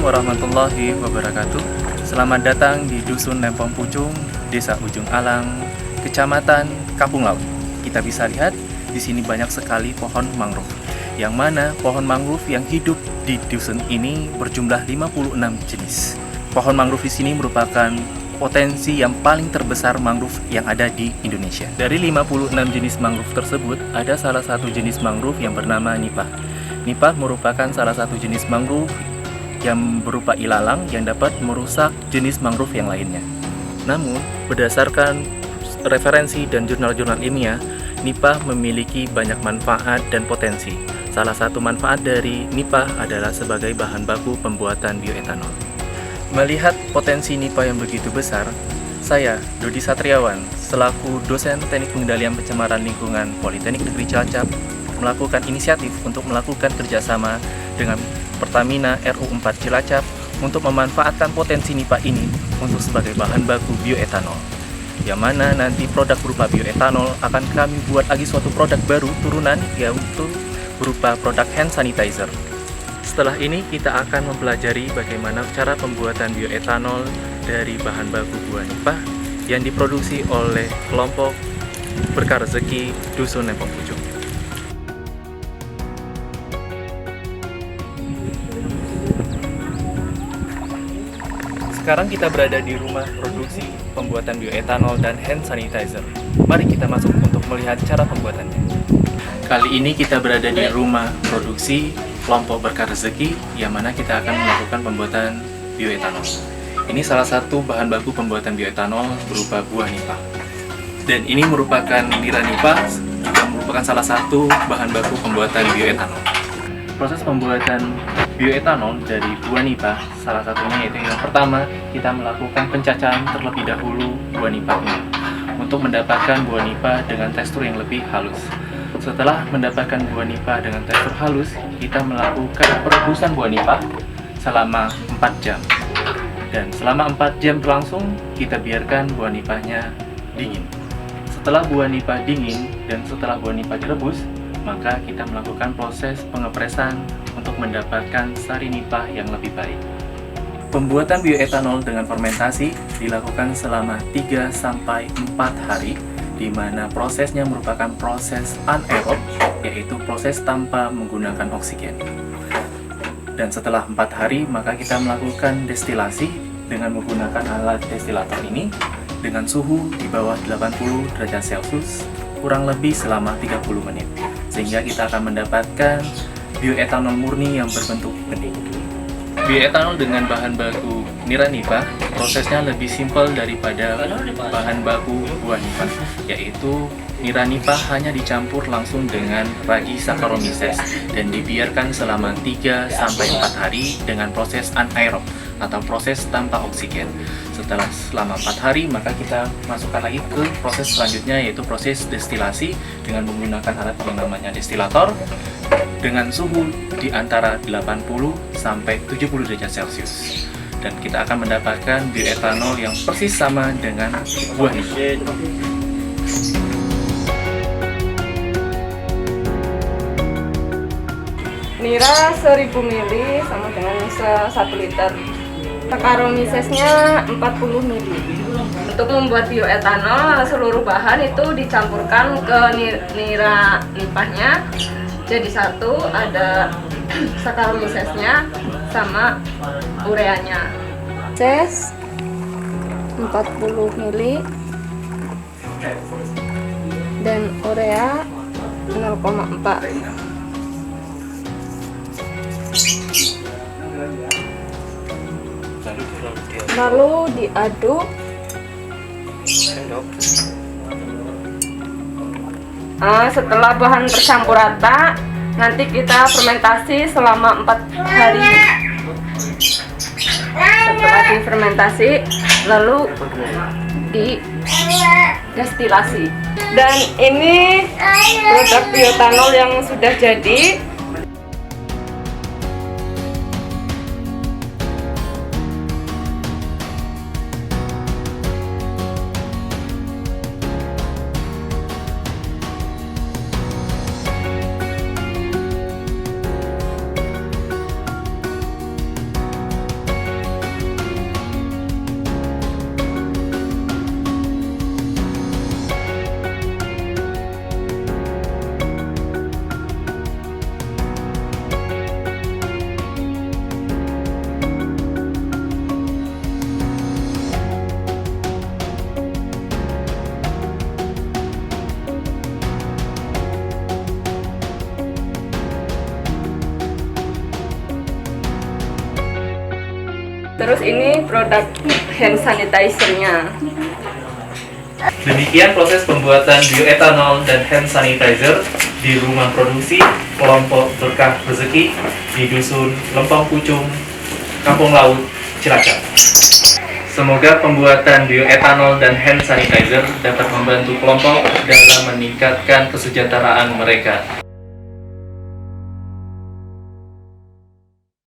Assalamualaikum warahmatullahi wabarakatuh. Selamat datang di Dusun Lempong Pucung, Desa Ujung Alang, Kecamatan Kampung Laut. Kita bisa lihat di sini banyak sekali pohon mangrove. Yang mana pohon mangrove yang hidup di dusun ini berjumlah 56 jenis. Pohon mangrove di sini merupakan potensi yang paling terbesar mangrove yang ada di Indonesia. Dari 56 jenis mangrove tersebut, ada salah satu jenis mangrove yang bernama nipah. Nipah merupakan salah satu jenis mangrove yang berupa ilalang yang dapat merusak jenis mangrove yang lainnya. Namun, berdasarkan referensi dan jurnal-jurnal ilmiah, nipah memiliki banyak manfaat dan potensi. Salah satu manfaat dari nipah adalah sebagai bahan baku pembuatan bioetanol. Melihat potensi nipah yang begitu besar, saya, Dodi Satriawan, selaku dosen Teknik Pengendalian Pencemaran Lingkungan Politeknik Negeri Cilacap, melakukan inisiatif untuk melakukan kerjasama dengan Pertamina RU4 Cilacap untuk memanfaatkan potensi nipah ini untuk sebagai bahan baku bioetanol. Yang mana nanti produk berupa bioetanol akan kami buat lagi suatu produk baru turunan, yaitu berupa produk hand sanitizer. Setelah ini kita akan mempelajari bagaimana cara pembuatan bioetanol dari bahan baku buah nipah yang diproduksi oleh kelompok Berkah Rezeki Dusun Lempong Pucung. Sekarang kita berada di rumah produksi pembuatan bioetanol dan hand sanitizer. Mari kita masuk untuk melihat cara pembuatannya. Kali ini kita berada di rumah produksi kelompok Berkah Rezeki, yang mana kita akan melakukan pembuatan bioetanol. Ini salah satu bahan baku pembuatan bioetanol berupa buah nipah. Dan ini merupakan nira nipah, juga merupakan salah satu bahan baku pembuatan bioetanol. Proses pembuatan bioetanol dari buah nipah, salah satunya yaitu yang pertama, kita melakukan pencacahan terlebih dahulu buah nipahnya untuk mendapatkan buah nipah dengan tekstur yang lebih halus. Setelah mendapatkan buah nipah dengan tekstur halus, kita melakukan perebusan buah nipah selama 4 jam. Dan selama 4 jam berlangsung, kita biarkan buah nipahnya dingin. Setelah buah nipah dingin dan setelah buah nipah direbus, maka kita melakukan proses pengepresan untuk mendapatkan sari nipah yang lebih baik. Pembuatan bioetanol dengan fermentasi dilakukan selama 3-4 hari, di mana prosesnya merupakan proses anaerob, yaitu proses tanpa menggunakan oksigen. Dan setelah 4 hari, maka kita melakukan destilasi dengan menggunakan alat destilator ini dengan suhu di bawah 80 derajat Celcius kurang lebih selama 30 menit. Sehingga kita akan mendapatkan bioetanol murni yang berbentuk bening. Bioetanol dengan bahan baku nira nipah prosesnya lebih simpel daripada bahan baku buah nipah, yaitu nira nipah hanya dicampur langsung dengan ragi Saccharomyces dan dibiarkan selama 3-4 hari dengan proses anaerob atau proses tanpa oksigen. Selama 4 hari, maka kita masukkan lagi ke proses selanjutnya, yaitu proses destilasi dengan menggunakan alat yang namanya destilator dengan suhu di antara 80 sampai 70 derajat Celcius. Dan kita akan mendapatkan bioetanol yang persis sama dengan buah nipah. Nira 1000 ml sama dengan 1 liter. Saccharomyces-nya 40 ml. Untuk membuat bioetanol, seluruh bahan itu dicampurkan ke nira nipahnya. Jadi satu, ada Saccharomyces-nya sama ureanya. Ces 40 ml dan urea 0,4. Lalu diaduk. Setelah bahan tercampur rata, nanti kita fermentasi selama 4 hari. Setelah difermentasi, lalu didestilasi. Dan ini produk bioetanol yang sudah jadi. Terus ini produk hand sanitizer-nya. Demikian proses pembuatan bioetanol dan hand sanitizer di rumah produksi kelompok Berkah Rezeki di Dusun Lempang Pucung, Kampung Laut, Cilacap. Semoga pembuatan bioetanol dan hand sanitizer dapat membantu kelompok dalam meningkatkan kesejahteraan mereka.